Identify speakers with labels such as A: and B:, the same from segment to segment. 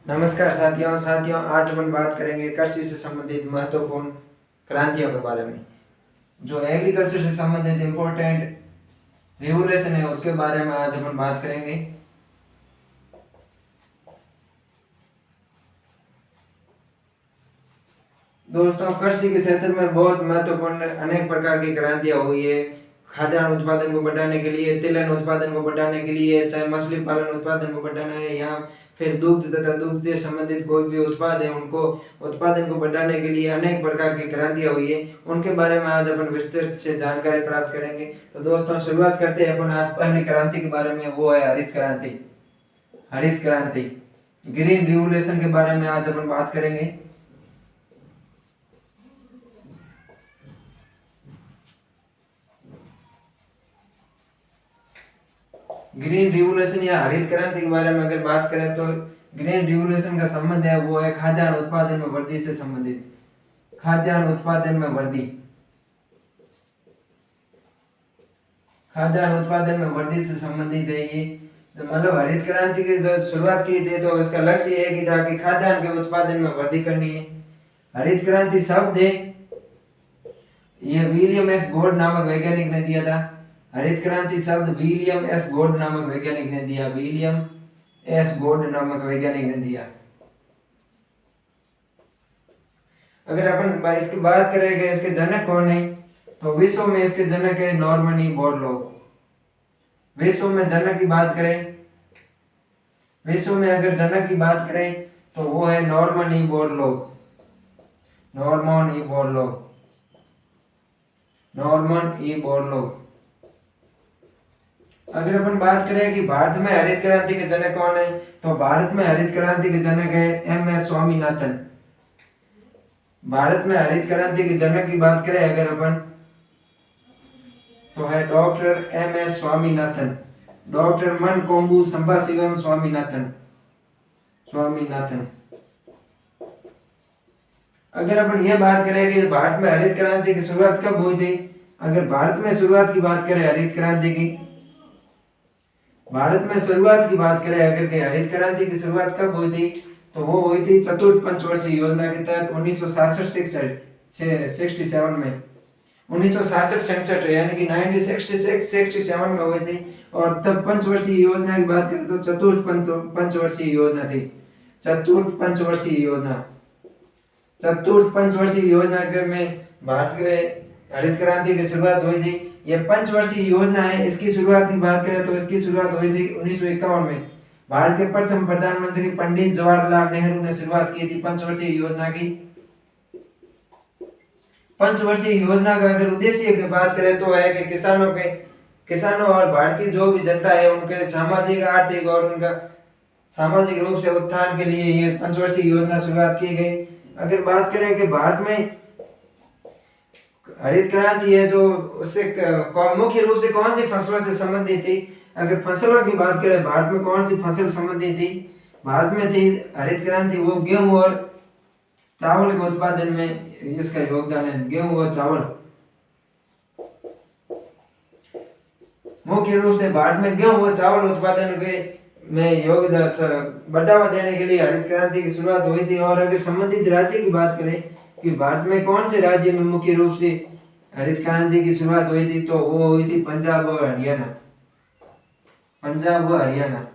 A: नमस्कार साथियों आज अपन बात करेंगे कृषि से संबंधित महत्वपूर्ण क्रांतियों के बारे में। जो एग्रीकल्चर से संबंधित इम्पोर्टेंट रिवोल्यूशन है उसके बारे में आज अपन बात करेंगे। दोस्तों, कृषि के क्षेत्र में बहुत महत्वपूर्ण अनेक प्रकार की क्रांतियां हुई है। खाद्यान्न उत्पादन को बढ़ाने के लिए, तिलहन उत्पादन को बढ़ाने के लिए, चाहे मछली पालन उत्पादन को बढ़ाना है या फिर दुग्ध तथा दुग्ध से संबंधित कोई भी उत्पाद है उनको उत्पादन को बढ़ाने के लिए अनेक प्रकार की क्रांतियां हुई है। उनके बारे में आज अपन विस्तृत से जानकारी प्राप्त करेंगे। तो दोस्तों, शुरुआत करते हैं अपन आज पहली क्रांति के बारे में, वो है हरित क्रांति। हरित क्रांति, ग्रीन रिवोल्यूशन के बारे में आज अपन बात करेंगे। ग्रीन रिवोल्यूशन या हरित क्रांति के बारे में अगर बात करें तो ग्रीन रिवोल्यूशन का संबंध है वो है खाद्यान्न उत्पादन में वृद्धि से संबंधित। खाद्यान्न उत्पादन में वृद्धि, खाद्यान्न उत्पादन में वृद्धि से संबंधित है ये। तो मतलब हरित क्रांति की जब शुरुआत की थी तो इसका लक्ष्य एक ही था कि खाद्यान्न के उत्पादन में वृद्धि करनी है। हरित क्रांति शब्द है ये विलियम एस गॉड नामक वैज्ञानिक ने दिया था। हरित क्रांति शब्द विलियम एस गॉड नामक वैज्ञानिक ने दिया। विलियम एस गॉड नामक वैज्ञानिक ने दिया। अगर अपन इसकी बात करें कि इसके जनक कौन है तो विश्व में इसके जनक है नॉर्मन ई बोरलॉग। विश्व में जनक की बात करें, विश्व में अगर जनक की बात करें तो वो है Norman E Borlaug. Norman E Borlaug, Norman E Borlaug. अगर अपन बात करें कि भारत में हरित क्रांति के जनक कौन है तो भारत में हरित क्रांति के जनक है एम एस स्वामीनाथन। भारत में हरित क्रांति के जनक की बात करें अगर अपन तो है doctor M S Swaminathan, doctor Mankombu Sambasivam Swaminathan. Swaminathan. अगर अपन ये बात करें कि भारत में हरित क्रांति की शुरुआत कब हुई थी, अगर भारत में शुरुआत की बात करें हरित क्रांति की, भारत में शुरुआत की बात करें अगर कि हरित क्रांति की शुरुआत कब हुई थी तो वो हुई थी चतुर्थ पंचवर्षीय योजना के तहत 1966-67 में। 1966 यानी कि 1966-67 में हुई थी। और तब पंचवर्षीय योजना की बात करें तो चतुर्थ पंचवर्षीय योजना थी। चतुर्थ पंचवर्षीय योजना, चतुर्थ पंचवर्षीय योजना के में भारत के हरित क्रांति की शुरुआत हुई थी। यह पंचवर्षीय योजना है। इसकी शुरुआत की बात करें तो इसकी शुरुआत हुई थी 1951 में। भारत के प्रथम प्रधानमंत्री पंडित जवाहरलाल नेहरू ने शुरुआत की थी पंचवर्षीय योजना की। पंचवर्षीय योजना का अगर उद्देश्य की बात करें तो है कि किसानों और भारत की जो भी जनता है उनके सामाजिक, आर्थिक और उनका सामाजिक रूप से उत्थान के लिए ये पंचवर्षीय योजना शुरुआत की गई। अगर बात करें कि भारत में हरित क्रांति है तो उससे मुख्य रूप से कौन सी फसलों से संबंधित थी, अगर फसलों की बात करें भारत में कौन सी फसल संबंधित थी, भारत में थी हरित क्रांति वो गेहूं और चावल के उत्पादन में इसका योगदान है। गेहूं और चावल मुख्य रूप से भारत में गेहूं और चावल उत्पादन के में योगदान बढ़ावा देने के लिए हरित क्रांति की शुरुआत हुई थी। और अगर संबंधित राज्य की बात करें कि भारत में कौन से राज्य में मुख्य रूप से हरित क्रांति की शुरुआत हुई थी तो वो हुई थी पंजाब और हरियाणा। पंजाब व हरियाणा।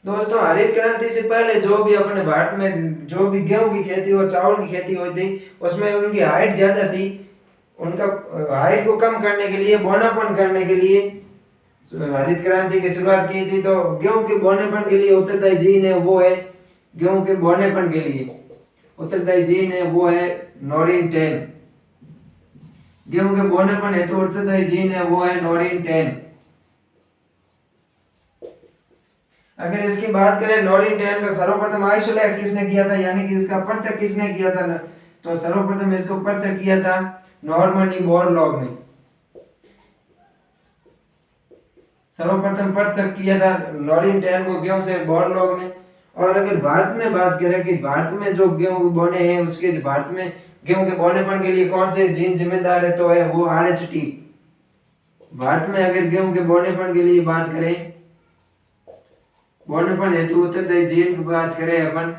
A: दोस्तों, हरित क्रांति से पहले जो भी अपने भारत में जो भी गेहूं की खेती और चावल की खेती हुई थी उसमें उनकी हाइट ज्यादा थी। उनका हाइट को कम करने के लिए, बोनापन करने के लिए हरित क्रांति की शुरुआत की थी। तो गेहूं के बोनेपन के लिए उत्तरदायी जीन है वो है, गेहूं के बोनेपन के लिए उत्तरदायी जीन है वो है नोरिन 10। गेहूं के बोनेपन है तो उत्तरदायी जीन है वो है नोरिन 10। अगर इसकी बात करें नोरिन 10 का सर्वप्रथम आइसोलेट किसने किया था यानी कि इसका पृथक किसने किया था ना, तो सर्वप्रथम इसको पृथक किया था नॉर्मन ई बोरलॉग ने। सर्वप्रथम पृथक किया था नोरिन 10 को गेहूं से बोरलॉग ने। और अगर भारत में बात करें कि भारत में जो गेहूं बोने हैं उसके भारत में गेहूं के बोनेपन के लिए कौन से जीन जिम्मेदार है तो है वो RH-T। भारत में अगर गेहूं के बोनेपन के लिए बात करें बौनेपन हेतु उत्तरदायी जीन की बात करें अपन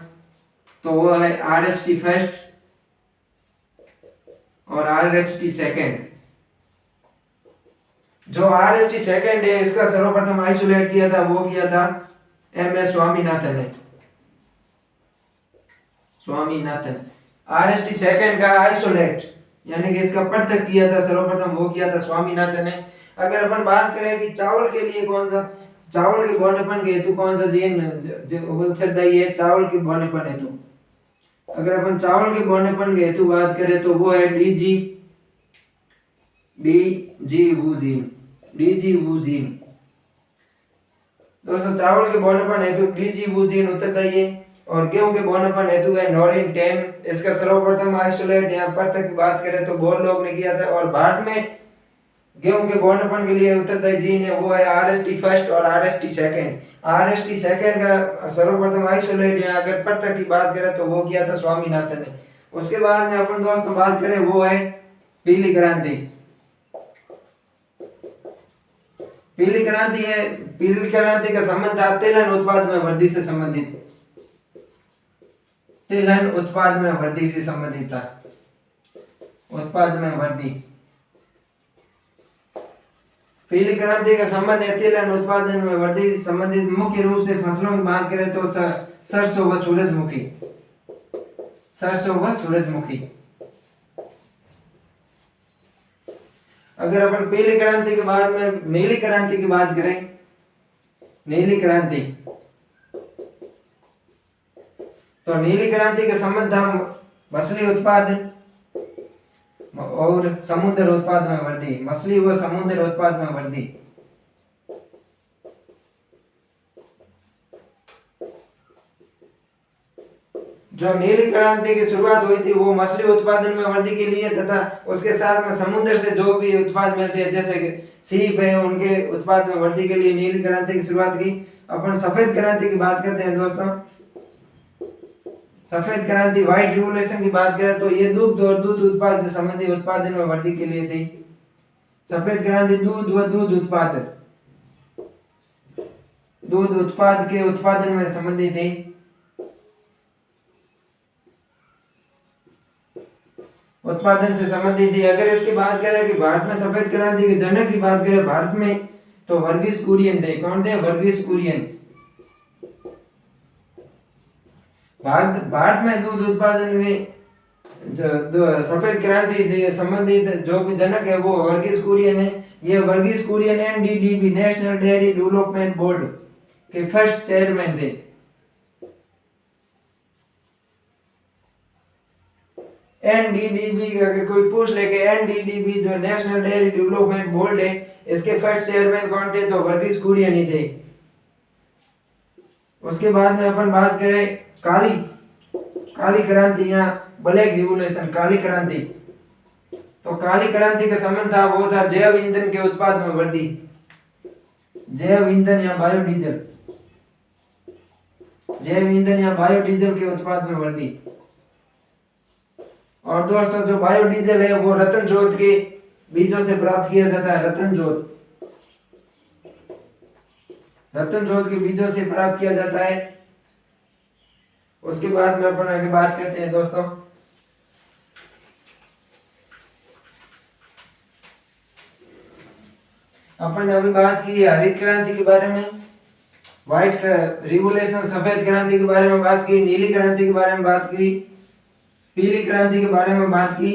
A: तो वो है RH फर्स्ट और RH सेकेंड। जो RH सेकेंड है इसका सर्वप्रथम आइसोलेट किया था वो किया था MS स्वामीनाथन ने। स्वामीनाथन RH सेकेंड का आइसोलेट यानी कि इसका पृथक किया था सर्वप्रथम वो किया था स्वामीनाथन ने। अगर अपन बात करें कि चावल के लिए कौन सा, चावल के बौनेपन के हेतु कौन सा जीन उत्तरदायी है चावल के बौनेपन हेतु, अगर अपन चावल के बौनेपन के हेतु बात करें तो वो है डीजीवू जीन। दोस्तों चावल के बौनेपन हेतु डीजीवू जीन उत्तरदायी है और गेहूं के बौनेपन हेतु है नॉरिन 10। इसका सर्वप्रथम आइसोलेट या पृथक की बात करें तो बोर लोग ने किया था। और भारत में गेहूं के बौनेपन के लिए उत्तरदायी जीन है वो है RH फर्स्ट और RH सेकेंड। RH सेकेंड का सर्वप्रथम आइसोलेट या अगर पृथक की बात करें तो वो किया था स्वामीनाथन ने। उसके बाद में अपन दोस्तों बात करें वो है पीली क्रांति। पीली क्रांति है, पीली क्रांति का संबंध था तिलहन उत्पाद में वृद्धि से संबंधित, तिलहन उत्पाद में वृद्धि से संबंधित था, उत्पाद में वृद्धि। पीली क्रांति का संबंध है तिलहन उत्पादन में वृद्धि संबंधित। मुख्य रूप से फसलों की बात करें तो सरसों व सूरजमुखी, सरसों व सूरजमुखी। अगर अपन पीली क्रांति के बाद में नीली क्रांति की बात करें, नीली क्रांति तो नीली क्रांति का संबंध था मछली उत्पाद और समुद्र उत्पाद में वृद्धि, मछली व समुद्र उत्पाद में वृद्धि। जो नीली क्रांति की शुरुआत हुई थी वो मछली उत्पादन में वृद्धि के लिए तथा उसके साथ में समुद्र से जो भी उत्पाद मिलते हैं जैसे कि सीप है उनके उत्पाद में वृद्धि के लिए नीली क्रांति की शुरुआत की। अपन सफेद क्रांति की बात करते हैं दोस्तों, सफेद क्रांति व्हाइट रिवोल्यूशन की बात करें तो ये दूध और दूध उत्पाद से संबंधित उत्पादन में वृद्धि के लिए थी। सफेद क्रांति दूध व दूध उत्पाद, दूध उत्पाद के उत्पादन में संबंधित थी। उत्पादन से संबंधित थी। अगर इसकी बात करें कि भारत में सफेद क्रांति के जनक की बात करें भारत में तो वर्गीस कुरियन थे। कौन थे? वर्गीस कुरियन। भारत में दूध उत्पादन में सफेद क्रांति से संबंधित जो भी जनक है वो वर्गीस कुरियन है। ये Verghese Kurien NDDB national dairy development board के फर्स्ट चेयरमैन थे। NDDB अगर कोई पूछ ले कि NDDB जो नेशनल डेयरी डेवलपमेंट बोर्ड है इसके फर्स्ट चेयरमैन कौन थे तो वर्गीस कुरियन ही थे। उसके बाद में अपन बात करें काली क्रांति या ब्लैक रिवोल्यूशन, काली क्रांति तो काली क्रांति का संबंध था वो था जैव ईंधन के उत्पाद में वृद्धि, जैव ईंधन या बायोडीजल, जैव ईंधन या बायोडीजल के उत्पाद में वृद्धि। और दोस्तों जो बायोडीजल है वो रतन जोत के बीजों से प्राप्त किया जाता है। रतन जोत के बीजों से प्राप्त किया जाता है। उसके बाद में अपन आगे बात करते हैं दोस्तों अपन अभी बात की हरित क्रांति के बारे में, व्हाइट रिवोल्यूशन सफेद क्रांति के बारे में बात की, नीली क्रांति के बारे में बात की, पीली क्रांति के बारे में बात की।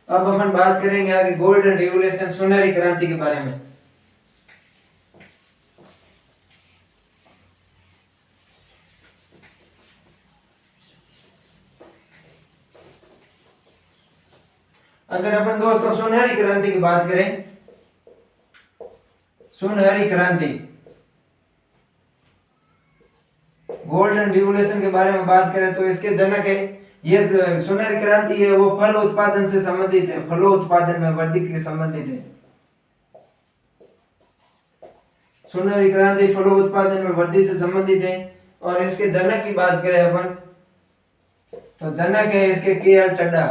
A: अब अपन बात करेंगे आगे गोल्डन रिवोल्यूशन सुनहरी क्रांति के बारे में। अगर अपन दोस्तों सुनहरी क्रांति की बात करें, सुनहरी क्रांति गोल्डन रिवोल्यूशन के बारे में बात करें तो इसके जनक है ये सुनहरी क्रांति है वो फल उत्पादन से संबंधित है, फलों उत्पादन में वृद्धि के संबंधित है। सुनहरी क्रांति फलों उत्पादन में वृद्धि से संबंधित है। और इसके जनक की बात करें अपन तो जनक है इसके KR चड्ढा।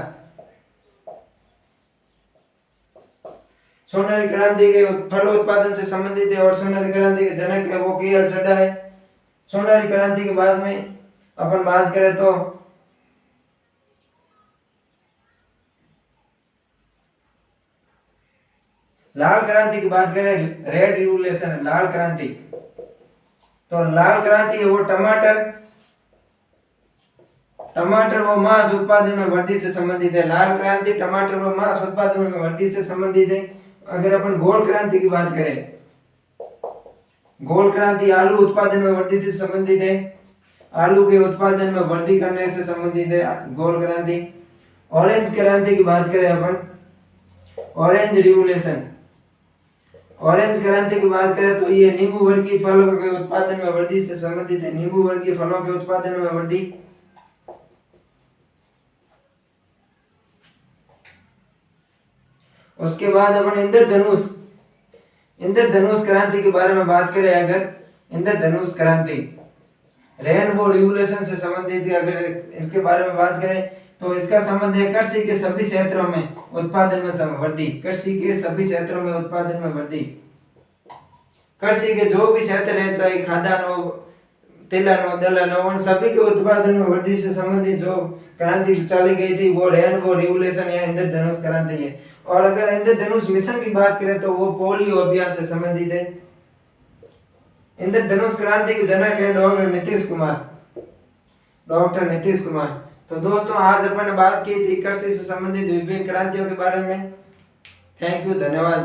A: सोनारी क्रांति के फल उत्पादन से संबंधित है और सोनारी क्रांति के जनक है वो के.एल. चड्ढा है। सोनारी क्रांति के बाद में अपन बात करें तो लाल क्रांति की बात करें, रेड रिवोल्यूशन, लाल क्रांति। तो लाल क्रांति है वो टमाटर व मांस उत्पादन में वृद्धि से संबंधित है। लाल क्रांति टमाटर व मांस उत्पादन में वृद्धि से संबंधित है। अगर अपन गोल्ड क्रांति की बात करें, गोल्ड क्रांति आलू उत्पादन में वृद्धि से संबंधित है। आलू के उत्पादन में वृद्धि करने से संबंधित है गोल्ड क्रांति। ऑरेंज क्रांति की बात करें अपन, ऑरेंज रिवोल्यूशन, ऑरेंज क्रांति की बात करें तो ये नींबू वर्गीय फलों के उत्पादन में वृद्धि से संबंधित है। नींबू वर्गीय फलों के उत्पादन में वृद्धि। उसके बाद अपन इंद्रधनुष क्रांति के बारे में बात करें, अगर इंद्रधनुष क्रांति रेनबो रिवोल्यूशन से संबंधित है, अगर इनके बारे में बात करें तो इसका संबंध है कृषि के सभी क्षेत्रों में उत्पादन में वृद्धि। कृषि के सभी क्षेत्रों में उत्पादन में वृद्धि। कृषि के जो भी क्षेत्र है, चाहे खाद्यान्न हो, तिलहन हो, दलहन हो, उन सभी के उत्पादन में वृद्धि से संबंधित जो क्रांति चली गई थी वो रेनबो रिवोल्यूशन या इंद्रधनुष क्रांति है। और अगर इंद्रधनुष मिशन की बात करें तो वो पोलियो अभियान से संबंधित है। इंद्रधनुष क्रांति के जनक है डॉक्टर नीतीश कुमार। तो दोस्तों आज अपन ने बात की थी कृषि से संबंधित विभिन्न क्रांतियों के बारे में। थैंक यू, धन्यवाद।